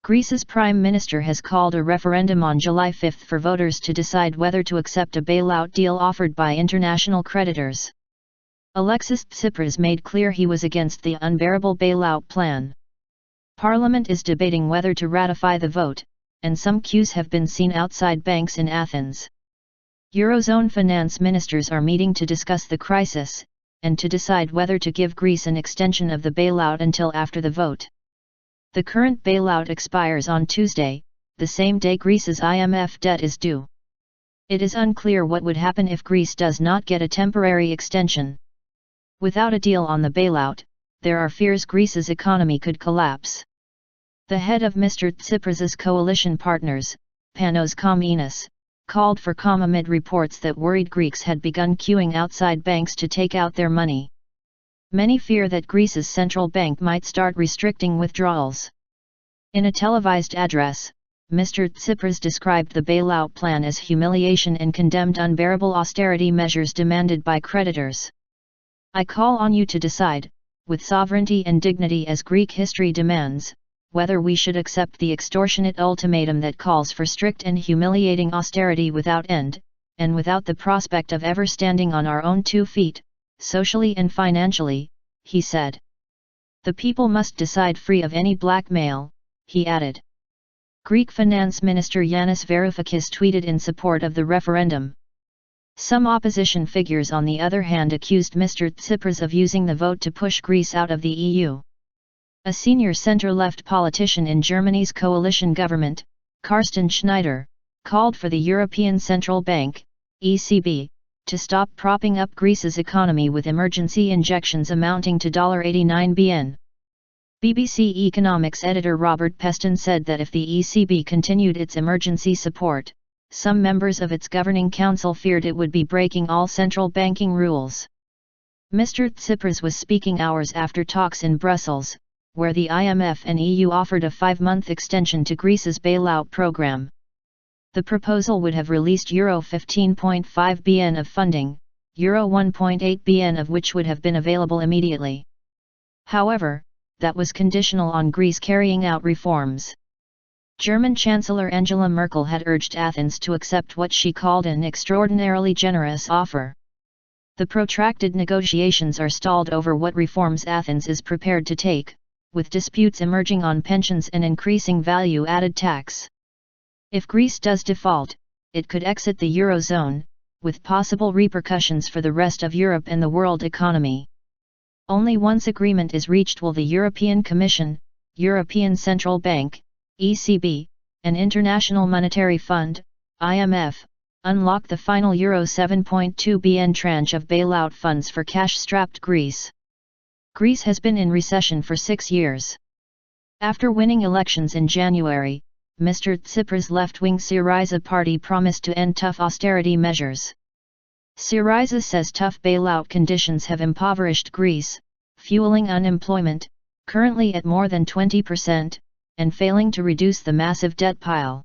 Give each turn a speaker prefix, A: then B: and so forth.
A: Greece's Prime Minister has called a referendum on July 5 for voters to decide whether to accept a bailout deal offered by international creditors. Alexis Tsipras made clear he was against the unbearable bailout plan. Parliament is debating whether to ratify the vote, and some queues have been seen outside banks in Athens. Eurozone finance ministers are meeting to discuss the crisis, and to decide whether to give Greece an extension of the bailout until after the vote. The current bailout expires on Tuesday, the same day Greece's IMF debt is due. It is unclear what would happen if Greece does not get a temporary extension. Without a deal on the bailout, there are fears Greece's economy could collapse. The head of Mr Tsipras's coalition partners, Panos Kammenos, called for calm amid reports that worried Greeks had begun queuing outside banks to take out their money. Many fear that Greece's central bank might start restricting withdrawals. In a televised address, Mr Tsipras described the bailout plan as humiliation and condemned unbearable austerity measures demanded by creditors. "I call on you to decide, with sovereignty and dignity as Greek history demands, whether we should accept the extortionate ultimatum that calls for strict and humiliating austerity without end, and without the prospect of ever standing on our own 2 feet, socially and financially," he said. "The people must decide free of any blackmail," he added. Greek Finance Minister Yanis Varoufakis tweeted in support of the referendum. Some opposition figures on the other hand accused Mr Tsipras of using the vote to push Greece out of the EU. A senior centre-left politician in Germany's coalition government, Carsten Schneider, called for the European Central Bank, ECB, to stop propping up Greece's economy with emergency injections amounting to $89 billion. BBC economics editor Robert Peston said that if the ECB continued its emergency support, some members of its governing council feared it would be breaking all central banking rules. Mr Tsipras was speaking hours after talks in Brussels, where the IMF and EU offered a 5-month extension to Greece's bailout program. The proposal would have released Euro 15.5 billion of funding, Euro 1.8 billion of which would have been available immediately. However, that was conditional on Greece carrying out reforms. German Chancellor Angela Merkel had urged Athens to accept what she called an extraordinarily generous offer. The protracted negotiations are stalled over what reforms Athens is prepared to take, with disputes emerging on pensions and increasing value-added tax. If Greece does default, it could exit the Eurozone, with possible repercussions for the rest of Europe and the world economy. Only once agreement is reached will the European Commission, European Central Bank, ECB, and International Monetary Fund, IMF, unlock the final Euro 7.2 billion tranche of bailout funds for cash-strapped Greece. Greece has been in recession for 6 years. After winning elections in January, Mr Tsipras' left-wing Syriza party promised to end tough austerity measures. Syriza says tough bailout conditions have impoverished Greece, fueling unemployment, currently at more than 20%, and failing to reduce the massive debt pile.